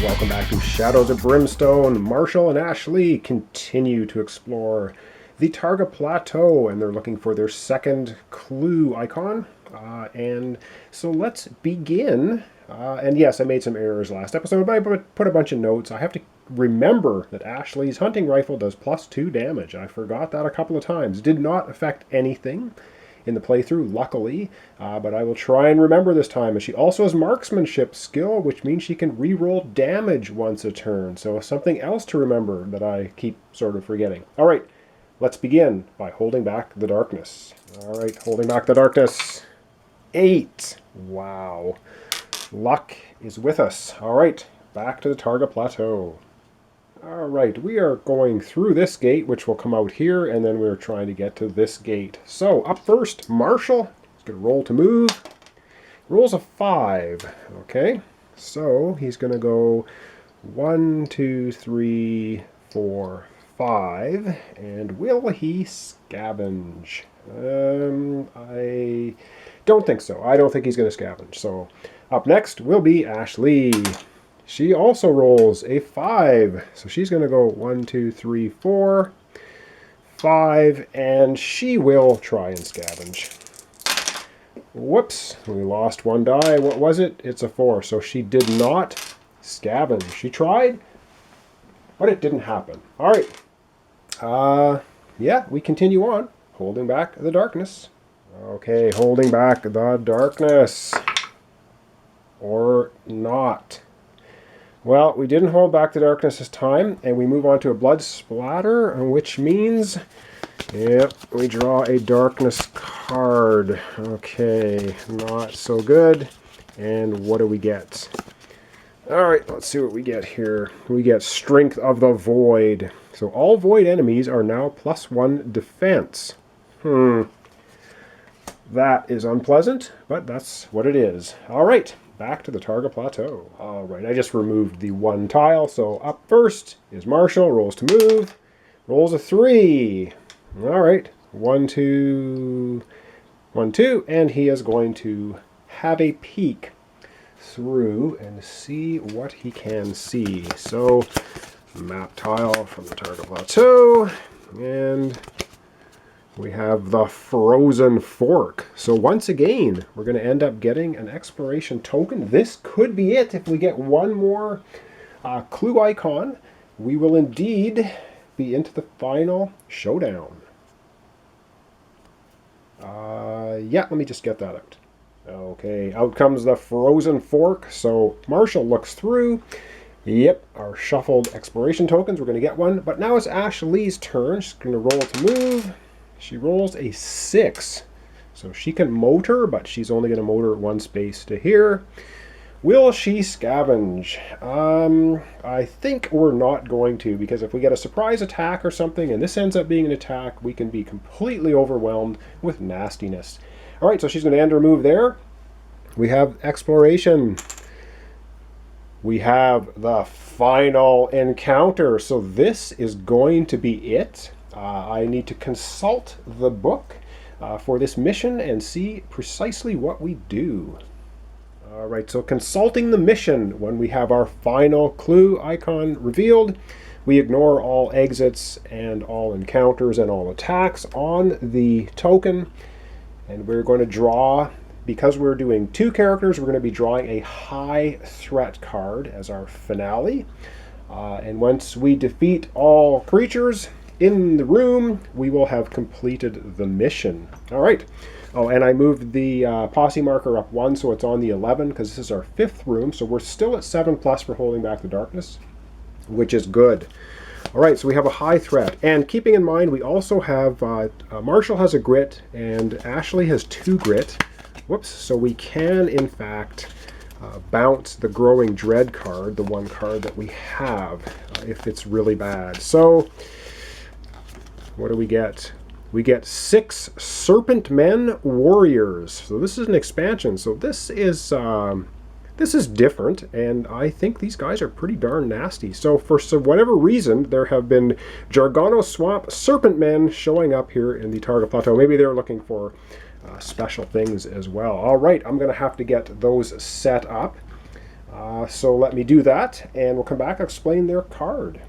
Welcome back to Shadows of Brimstone. Marshall and Ashley continue to explore the Targa Plateau, and they're looking for their second clue icon. And so let's begin. And yes, I made some errors last episode, but I put a bunch of notes. I have to remember that Ashley's hunting rifle does +2 damage. I forgot that a couple of times. It did not affect anything in the playthrough, luckily, but I will try and remember this time. And she also has marksmanship skill, which means she can re-roll damage once a turn. So something else to remember that I keep sort of forgetting. All right, let's begin by holding back the darkness. All right, holding back the darkness. 8. Wow. Luck is with us. All right, back to the Targa Plateau. All right, we are going through this gate, which will come out here, and then we're trying to get to this gate. So, up first, Marshall. He's going to roll to move. Rolls a 5. Okay, so he's going to go 1, 2, 3, 4, 5. And will he scavenge? I don't think so. I don't think he's going to scavenge. So, up next will be Ashley. She also rolls a 5. So she's going to go 1, 2, 3, 4, 5, and she will try and scavenge. Whoops, we lost one die. What was it? It's a 4. So she did not scavenge. She tried, but it didn't happen. All right. Yeah, we continue on, holding back the darkness. Okay, holding back the darkness. Or not. Well, we didn't hold back the darkness this time, and we move on to a blood splatter, which means, yep, we draw a darkness card. Okay, not so good. And what do we get? All right, let's see what we get here. We get Strength of the Void. So all void enemies are now +1 defense. That is unpleasant, but that's what it is. All right. Back to the Targa Plateau. All right, I just removed the one tile. So up first is Marshall, rolls to move, rolls a 3. All right, 1, 2, 1, 2, and he is going to have a peek through and see what he can see. So map tile from the Targa Plateau, and we have the Frozen Fork. So once again, we're going to end up getting an exploration token. This could be it. If we get one more clue icon, we will indeed be into the final showdown. Yeah, let me just get that out. Okay, out comes the Frozen Fork. So Marshall looks through. Yep, our shuffled exploration tokens. We're going to get one. But now it's Ashley's turn. She's going to roll to move. She rolls a 6, so she can motor, but she's only going to motor 1 space to here. Will she scavenge? I think we're not going to, because if we get a surprise attack or something, and this ends up being an attack, we can be completely overwhelmed with nastiness. All right, so she's going to end her move there. We have exploration. We have the final encounter, so this is going to be it. I need to consult the book for this mission and see precisely what we do. All right, so consulting the mission, when we have our final clue icon revealed, we ignore all exits and all encounters and all attacks on the token. And we're going to draw, because we're doing 2 characters, we're going to be drawing a high threat card as our finale. And once we defeat all creatures in the room, we will have completed the mission. All right. Oh, and I moved the posse marker up 1, so it's on the 11, because this is our 5th room. So we're still at 7+ for holding back the darkness, which is good. All right, so we have a high threat. And keeping in mind, we also have, Marshall has a grit, and Ashley has 2 grit. Whoops. So we can, in fact, bounce the Growing Dread card, the one card that we have, if it's really bad. So what do we get? We get 6 Serpent Men Warriors. So this is an expansion. So this is different, and I think these guys are pretty darn nasty. So for whatever reason, there have been Jargano Swamp Serpent Men showing up here in the Targa Plateau. Maybe they're looking for special things as well. All right, I'm going to have to get those set up. So let me do that, and we'll come back and explain their card.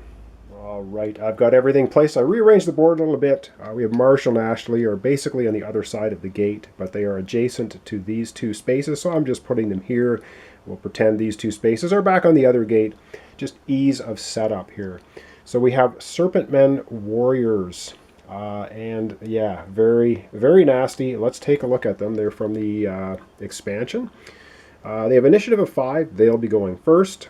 All right, I've got everything placed. I rearranged the board a little bit. We have Marshall and Ashley are basically on the other side of the gate, but they are adjacent to these two spaces, so I'm just putting them here. We'll pretend these two spaces are back on the other gate. Just ease of setup here. So we have Serpent Men Warriors. And yeah, very, very nasty. Let's take a look at them. They're from the expansion. They have initiative of 5. They'll be going first.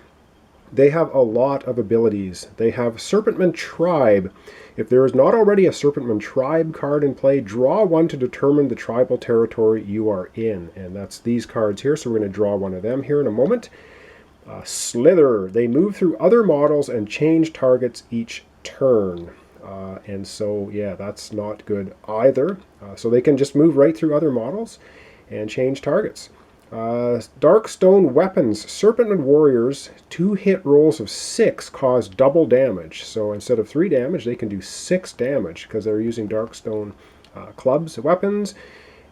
They have a lot of abilities. They have Serpentman Tribe. If there is not already a Serpentman Tribe card in play, draw one to determine the tribal territory you are in. And that's these cards here, so we're going to draw one of them here in a moment. Slither. They move through other models and change targets each turn. And so, yeah, that's not good either. So they can just move right through other models and change targets. Darkstone Weapons. Serpentman Warriors, 2 hit rolls of 6 cause double damage. So instead of 3 damage, they can do 6 damage because they're using Darkstone clubs, weapons.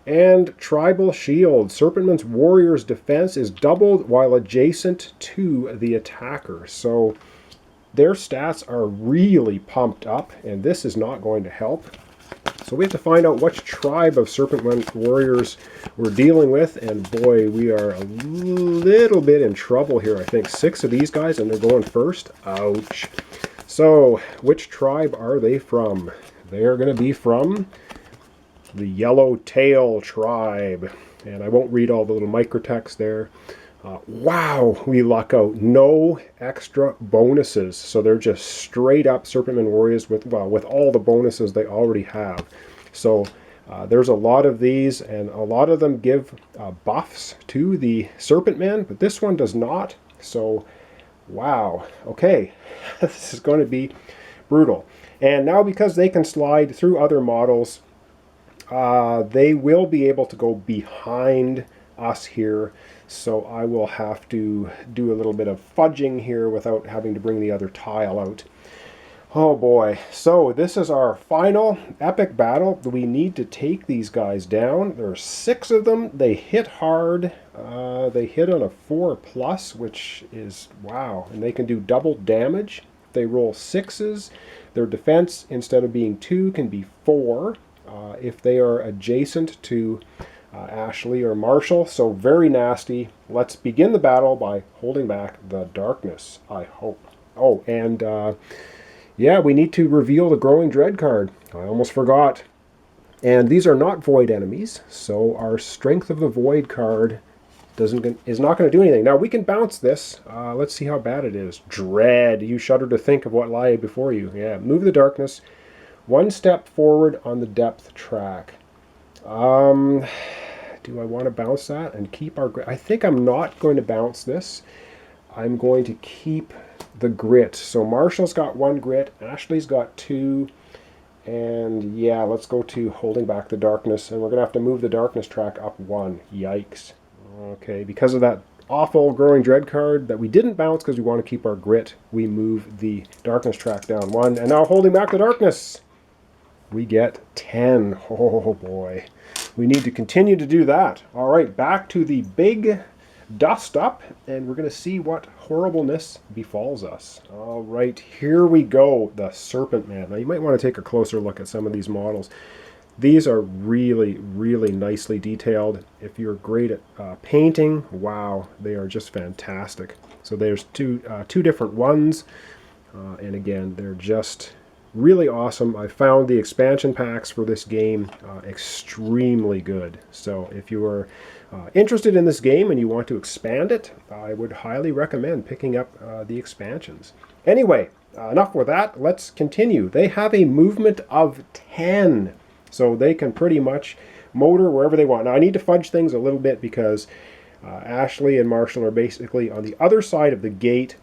And Tribal Shield. Serpentman's Warriors' defense is doubled while adjacent to the attacker. So their stats are really pumped up, and this is not going to help. So we have to find out which tribe of Serpentman Warriors we're dealing with, and boy, we are a little bit in trouble here. I think 6 of these guys, and they're going first. Ouch. So, which tribe are they from? They're going to be from the Yellowtail tribe. And I won't read all the little microtext there. Wow, we luck out. No extra bonuses. So they're just straight up Serpentman Warriors with all the bonuses they already have. So there's a lot of these, and a lot of them give buffs to the Serpentman, but this one does not. So, wow. Okay, this is going to be brutal. And now because they can slide through other models, they will be able to go behind us here. So I will have to do a little bit of fudging here without having to bring the other tile out. Oh boy. So this is our final epic battle. We need to take these guys down. There are 6 of them. They hit hard. They hit on a 4+, which is wow. And they can do double damage. If they roll 6s, their defense, instead of being 2, can be 4. If they are adjacent to Ashley or Marshall, so very nasty. Let's begin the battle by holding back the darkness, I hope. Oh, and yeah, we need to reveal the Growing Dread card. I almost forgot. And these are not void enemies, so our Strength of the Void card is not going to do anything. Now, we can bounce this. Let's see how bad it is. Dread. You shudder to think of what lie before you. Yeah, move the darkness 1 step forward on the depth track. Do I want to bounce that and keep our grit? I think I'm not going to bounce this. I'm going to keep the grit. So Marshall's got 1 grit, Ashley's got 2, and yeah, let's go to holding back the darkness, and we're going to have to move the darkness track up 1. Yikes. Okay, because of that awful Growing Dread card that we didn't bounce because we want to keep our grit, we move the darkness track down 1, and now holding back the darkness, we get 10. Oh boy. We need to continue to do that. All right, back to the big dust up, and we're going to see what horribleness befalls us. All right, here we go, the Serpent Man. Now, you might want to take a closer look at some of these models. These are really, really nicely detailed. If you're great at painting, wow, they are just fantastic. So there's two different ones, and again, they're just really awesome. I found the expansion packs for this game extremely good. So if you are interested in this game and you want to expand it, I would highly recommend picking up the expansions. Anyway, enough with that. Let's continue. They have a movement of 10. So they can pretty much motor wherever they want. Now I need to fudge things a little bit because Ashley and Marshall are basically on the other side of the gate.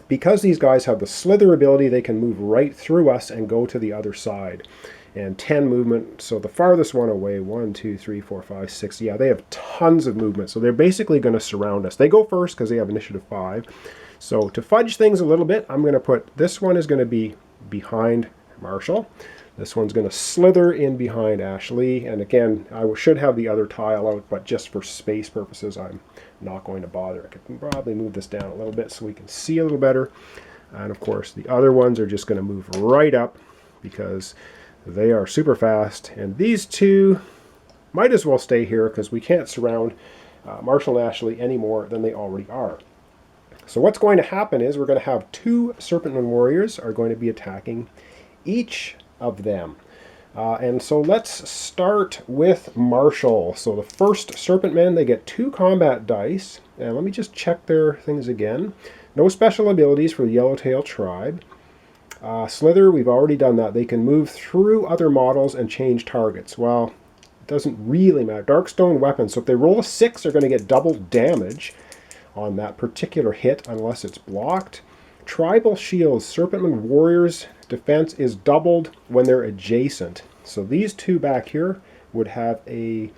Because these guys have the slither ability, they can move right through us and go to the other side. And 10 movement, so the farthest one away, 1, 2, 3, 4, 5, 6. Yeah, they have tons of movement, so they're basically going to surround us. They go first because they have initiative 5. So to fudge things a little bit, I'm going to put, this one is going to be behind Marshall. This one's going to slither in behind Ashley, and again, I should have the other tile out, but just for space purposes, I'm not going to bother. I could probably move this down a little bit so we can see a little better. And of course, the other ones are just going to move right up because they are super fast. And these two might as well stay here because we can't surround Marshall and Ashley any more than they already are. So what's going to happen is we're going to have two Serpentman warriors are going to be attacking each of them. And so let's start with Marshall. So the first Serpentmen, they get 2 combat dice. And let me just check their things again. No special abilities for the Yellowtail tribe. Slither, we've already done that. They can move through other models and change targets. Well, it doesn't really matter. Darkstone weapons. So if they roll a 6, they're going to get double damage on that particular hit unless it's blocked. Tribal shields. Serpentman warriors' defense is doubled when they're adjacent. So these two back here would have a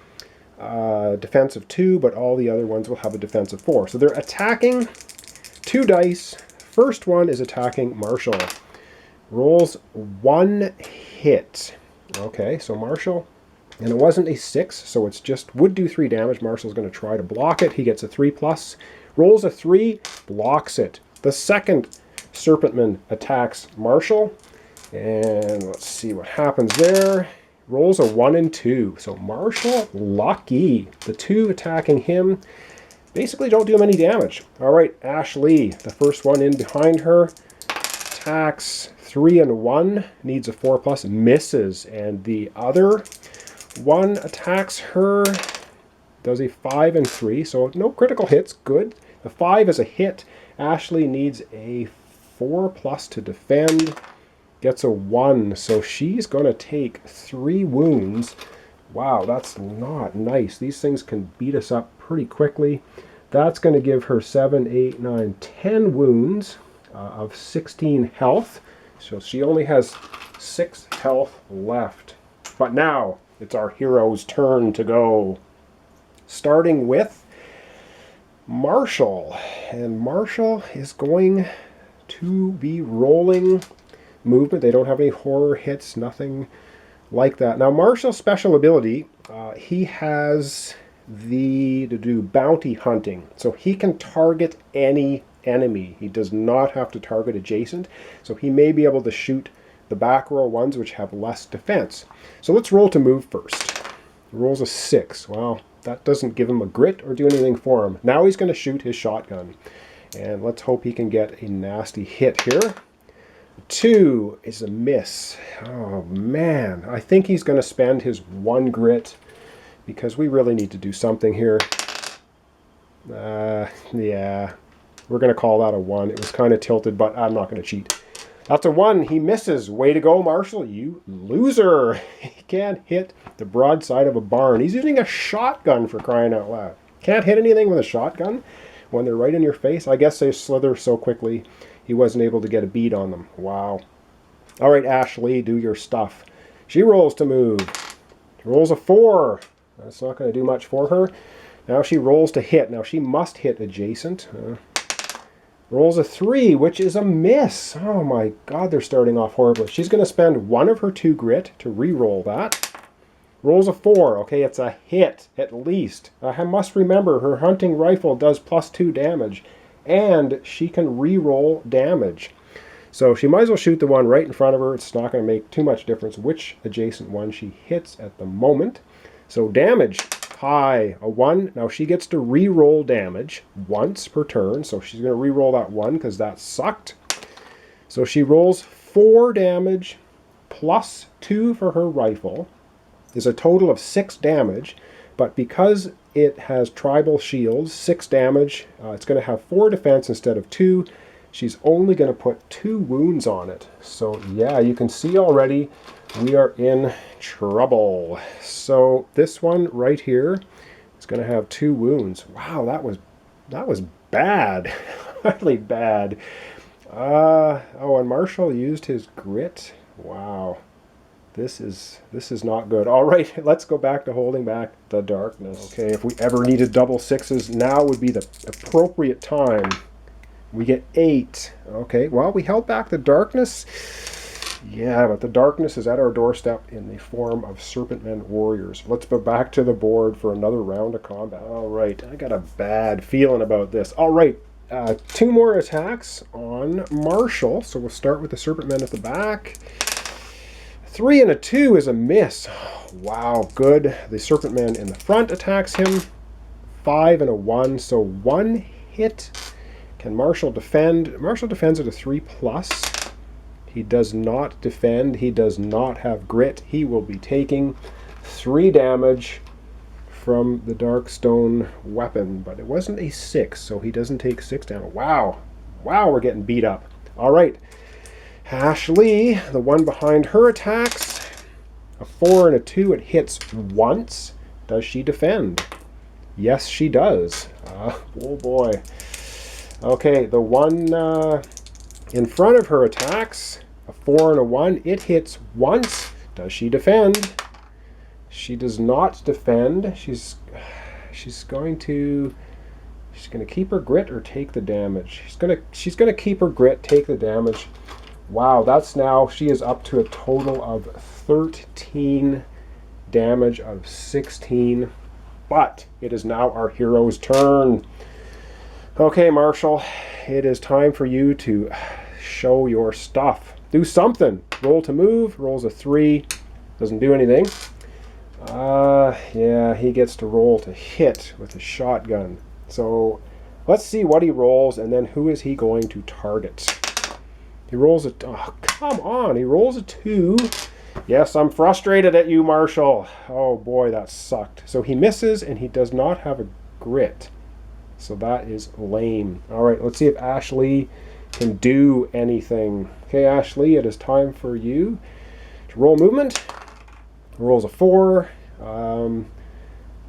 defense of 2, but all the other ones will have a defense of 4. So they're attacking 2 dice. First one is attacking Marshall. Rolls 1 hit. Okay, so Marshall, and it wasn't a 6, so it's just would do 3 damage. Marshall's going to try to block it. He gets a 3+. Rolls a 3, blocks it. The second Serpentman attacks Marshall, and let's see what happens there. Rolls a 1 and 2. So Marshall, lucky. The 2 attacking him basically don't do him any damage. All right, Ashley, the first one in behind her, attacks 3 and 1, needs a 4+, misses. And the other one attacks her, does a 5 and 3, so no critical hits, good. The 5 is a hit. Ashley needs a 4+ to defend, gets a 1, so she's going to take 3 wounds. Wow, that's not nice. These things can beat us up pretty quickly. That's going to give her 7, 8, 9, 10 wounds of 16 health. So she only has 6 health left. But now it's our hero's turn to go. Starting with Marshall. And Marshall is going to be rolling movement. They don't have any horror hits, nothing like that. Now Marshall's special ability, he has to do bounty hunting. So he can target any enemy. He does not have to target adjacent. So he may be able to shoot the back row ones which have less defense. So let's roll to move first. He rolls a 6. Well, that doesn't give him a grit or do anything for him. Now he's going to shoot his shotgun. And let's hope he can get a nasty hit here. 2 is a miss. Oh man, I think he's going to spend his 1 grit because we really need to do something here. Yeah, we're going to call that a 1. It was kind of tilted, but I'm not going to cheat. That's a 1. He misses. Way to go, Marshall, you loser. He can't hit the broadside of a barn. He's using a shotgun, for crying out loud. Can't hit anything with a shotgun when they're right in your face. I guess they slither so quickly he wasn't able to get a bead on them. Wow. All right, Ashley, do your stuff. She rolls to move. She rolls a 4. That's not going to do much for her. Now she rolls to hit. Now she must hit adjacent. Rolls a 3, which is a miss. Oh my god, they're starting off horribly. She's going to spend 1 of her 2 grit to re-roll that. Rolls a 4. Okay, it's a hit, at least. I must remember, her hunting rifle does +2 damage, and she can re-roll damage. So she might as well shoot the one right in front of her. It's not going to make too much difference which adjacent one she hits at the moment. So damage, high, a 1. Now she gets to re-roll damage once per turn, so she's going to re-roll that 1 because that sucked. So she rolls 4 damage plus 2 for her rifle. Is a total of 6 damage, but because it has tribal shields, 6 damage, it's going to have 4 defense instead of 2. She's only going to put 2 wounds on it. So yeah, you can see already we are in trouble. So this one right here is going to have 2 wounds. Wow, that was bad. Really bad. Oh, and Marshall used his grit. Wow. This is not good. All right, let's go back to holding back the darkness. Okay, if we ever needed double 6s, now would be the appropriate time. We get 8. Okay, well, we held back the darkness. Yeah, but the darkness is at our doorstep in the form of Serpentmen warriors. Let's go back to the board for another round of combat. All right, I got a bad feeling about this. All right, 2 more attacks on Marshall. So we'll start with the Serpentmen at the back. 3 and a 2 is a miss. Wow, good. The Serpentman in the front attacks him. 5 and a 1, so 1 hit. Can Marshall defend? Marshall defends at a 3+. He does not defend. He does not have grit. He will be taking 3 damage from the Darkstone weapon, but it wasn't a 6, so he doesn't take 6 damage. Wow. Wow, we're getting beat up. All right. Ashley, the one behind her, attacks. A 4 and a 2. It hits once. Does she defend? Yes, she does. Oh, boy. Okay, the one in front of her attacks. A 4 and a 1. It hits once. Does she defend? She does not defend. She's going to keep her grit or take the damage. She's gonna keep her grit, take the damage. Wow, that's now, she is up to a total of 13 damage of 16. But it is now our hero's turn. Okay, Marshall, it is time for you to show your stuff. Do something. Roll to move. Rolls a 3. Doesn't do anything. Yeah, he gets to roll to hit with a shotgun. So let's see what he rolls, and then who is he going to target? He rolls a... Oh, come on. He rolls a 2. Yes, I'm frustrated at you, Marshall. Oh, boy, that sucked. So he misses, and he does not have a grit. So that is lame. All right, let's see if Ashley can do anything. Okay, Ashley, it is time for you to roll movement. Rolls a 4.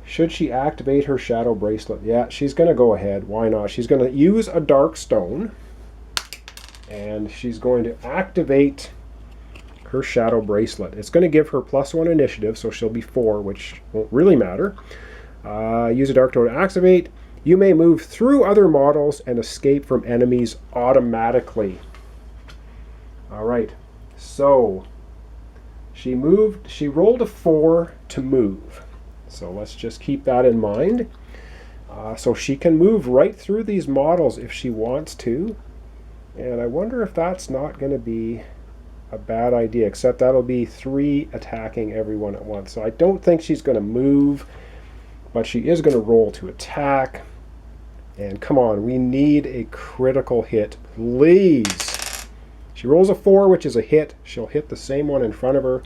Should she activate her shadow bracelet? Yeah, she's going to go ahead. Why not? She's going to use a dark stone, and she's going to activate her shadow bracelet. It's going to give her +1 initiative, so she'll be 4, which won't really matter. Use a dark stone to activate. You may move through other models and escape from enemies automatically. All right, so she rolled a 4 to move. So let's just keep that in mind. So she can move right through these models if she wants to. And I wonder if that's not going to be a bad idea, except that'll be 3 attacking everyone at once. So I don't think she's going to move, but she is going to roll to attack. And come on, we need a critical hit, please. She rolls a 4, which is a hit. She'll hit the same one in front of her.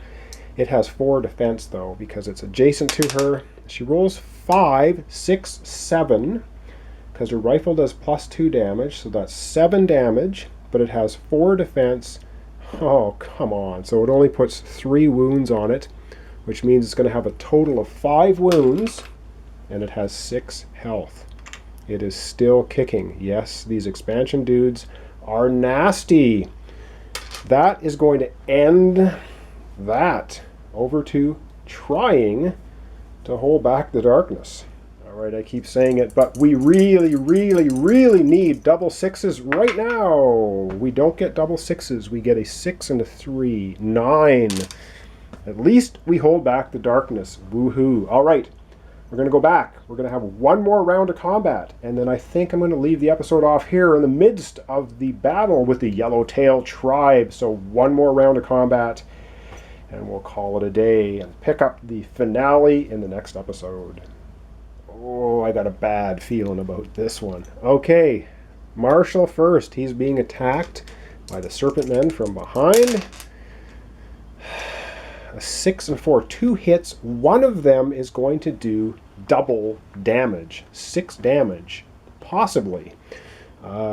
It has 4 defense, though, because it's adjacent to her. She rolls 5, 6, 7, because her rifle does +2 damage, so that's 7 damage, but it has 4 defense. Oh, come on. So it only puts 3 wounds on it, which means it's going to have a total of 5 wounds, and it has 6 health. It is still kicking. Yes, these expansion dudes are nasty. That is going to end that. Over to trying to hold back the darkness. All right, I keep saying it, but we really, really, really need double 6s right now. We don't get double 6s. We get a 6 and a 3. 9. At least we hold back the darkness. Woohoo. All right, we're going to go back. We're going to have one more round of combat, and then I think I'm going to leave the episode off here in the midst of the battle with the Yellowtail tribe. So one more round of combat, and we'll call it a day and pick up the finale in the next episode. Oh, I got a bad feeling about this one. Okay, Marshall first. He's being attacked by the Serpentmen from behind. A 6 and 4, 2 hits. One of them is going to do double damage. 6 damage, possibly.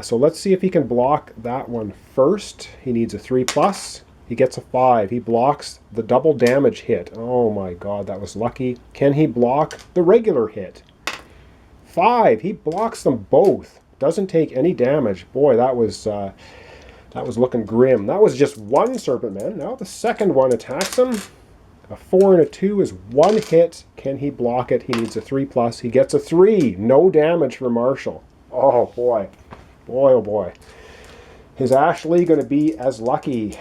So let's see if he can block that one first. He needs a 3+. He gets a 5. He blocks the double damage hit. Oh my god, that was lucky. Can he block the regular hit? 5. He blocks them both. Doesn't take any damage. Boy, that was looking grim. That was just one Serpentman. Now the second one attacks him. A 4 and a 2 is 1 hit. Can he block it? He needs a 3+. He gets a 3. No damage for Marshall. Oh boy. Boy, oh boy. Is Ashley going to be as lucky?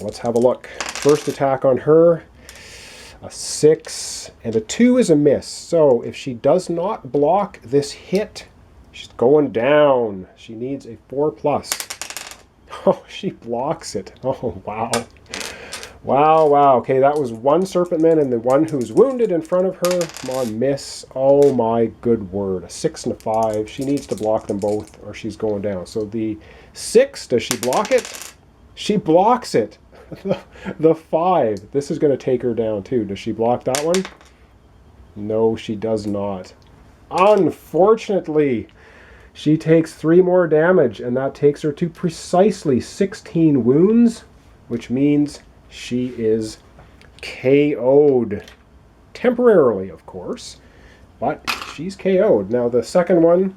Let's have a look. First attack on her. A 6 and a 2 is a miss. So if she does not block this hit, she's going down. She needs a 4+. Oh, she blocks it. Oh, wow. Wow, wow. Okay, that was one Serpentman and the one who's wounded in front of her. Come on, miss. Oh my good word. A 6 and a 5. She needs to block them both or she's going down. So the 6, does she block it? She blocks it. The 5. This is going to take her down too. Does she block that one? No, she does not. Unfortunately, she takes 3 more damage, and that takes her to precisely 16 wounds, which means she is KO'd. Temporarily, of course, but she's KO'd. Now, the second one,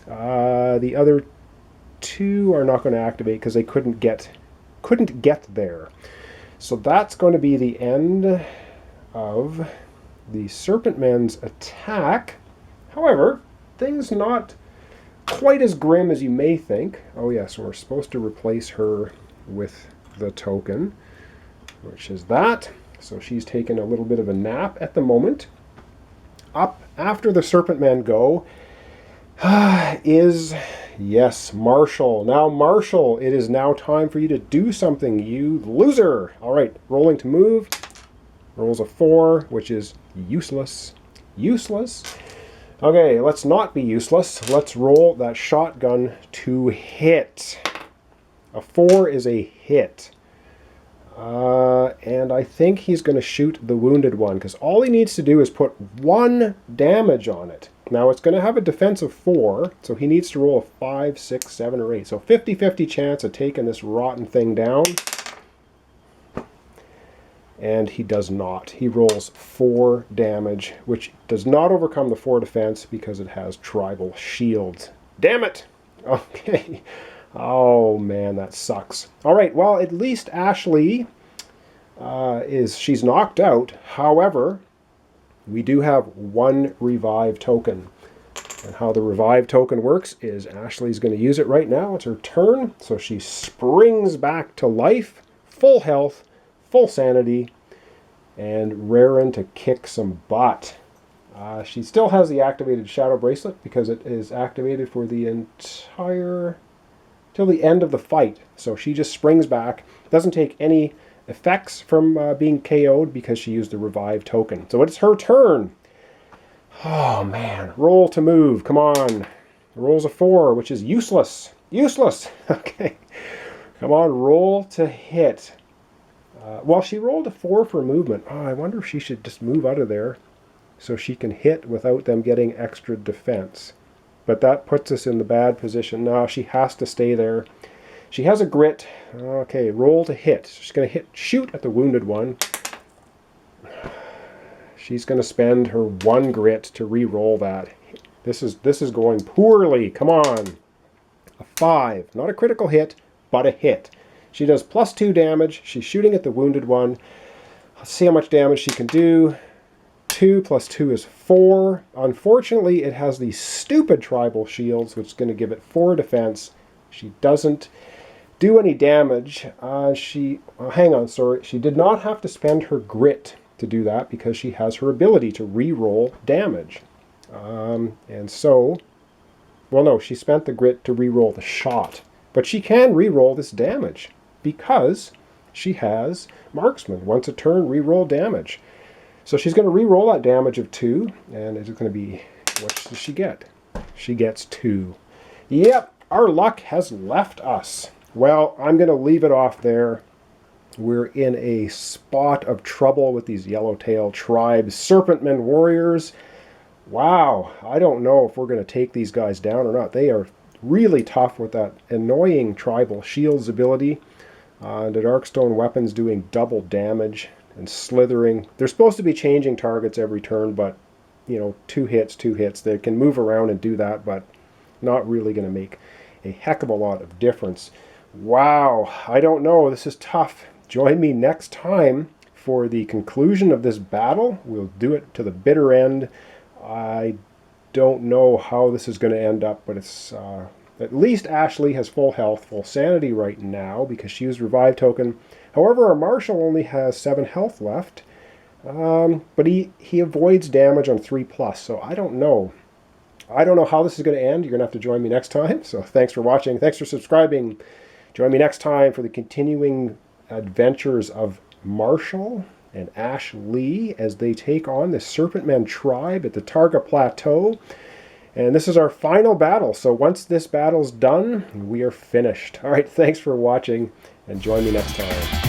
the other 2 are not going to activate because they couldn't get there. So that's going to be the end of the Serpentman's attack. However, things not quite as grim as you may think. Oh yes, so we're supposed to replace her with the token, which is that. So she's taken a little bit of a nap at the moment. Up after the Serpentman go is, yes, Marshall. Now, Marshall, it is now time for you to do something, you loser. All right, rolling to move. Rolls a 4, which is useless. Useless. Okay, let's not be useless. Let's roll that shotgun to hit. A 4 is a hit. And I think he's going to shoot the wounded one, because all he needs to do is put 1 damage on it. Now, it's going to have a defense of 4, so he needs to roll a 5, 6, 7, or 8. So 50-50 chance of taking this rotten thing down. And he does not. He rolls 4 damage, which does not overcome the 4 defense because it has tribal shields. Damn it! Okay. Oh, man, that sucks. All right, well, at least Ashley she's knocked out. However, we do have 1 revive token. And how the revive token works is Ashley's going to use it right now. It's her turn. So she springs back to life, full health, full sanity, and raring to kick some butt. She still has the activated Shadow Bracelet because it is activated for the entire... till the end of the fight. So she just springs back. Doesn't take any effects from being KO'd because she used the revive token. So it's her turn. Oh, man. Roll to move. Come on. Rolls a 4, which is useless. Useless. Okay. Come on. Roll to hit. Well, she rolled a 4 for movement. Oh, I wonder if she should just move out of there so she can hit without them getting extra defense. But that puts us in the bad position. Now she has to stay there. She has a grit. Okay, roll to hit. She's going to shoot at the wounded one. She's going to spend her 1 grit to re-roll that. This is going poorly. Come on. A 5. Not a critical hit, but a hit. She does +2 damage. She's shooting at the wounded one. Let's see how much damage she can do. 2 + 2 is 4. Unfortunately, it has these stupid tribal shields, which is going to give it 4 defense. She doesn't do any damage. Hang on, sorry. She did not have to spend her grit to do that because she has her ability to re-roll damage. And so, well, no, she spent the grit to re-roll the shot. But she can re-roll this damage because she has Marksman. Once a turn, re-roll damage. So she's going to re-roll that damage of 2, and it's going to be, what does she get? She gets 2. Yep, our luck has left us. Well, I'm going to leave it off there. We're in a spot of trouble with these Yellowtail tribes, Serpentman warriors. Wow, I don't know if we're going to take these guys down or not. They are really tough with that annoying tribal shields ability. The Darkstone weapons doing double damage and slithering. They're supposed to be changing targets every turn, but, you know, 2 hits. They can move around and do that, but not really going to make a heck of a lot of difference. Wow, I don't know. This is tough. Join me next time for the conclusion of this battle. We'll do it to the bitter end. I don't know how this is going to end up, but it's At least Ashley has full health, full sanity right now because she used revive token. However, our Marshal only has 7 health left. But he avoids damage on 3+, so I don't know. I don't know how this is going to end. You're going to have to join me next time. So thanks for watching. Thanks for subscribing. Join me next time for the continuing adventures of Marshall and Ash Lee as they take on the Serpentmen tribe at the Targa Plateau. And this is our final battle. So once this battle's done, we are finished. All right, thanks for watching, and join me next time.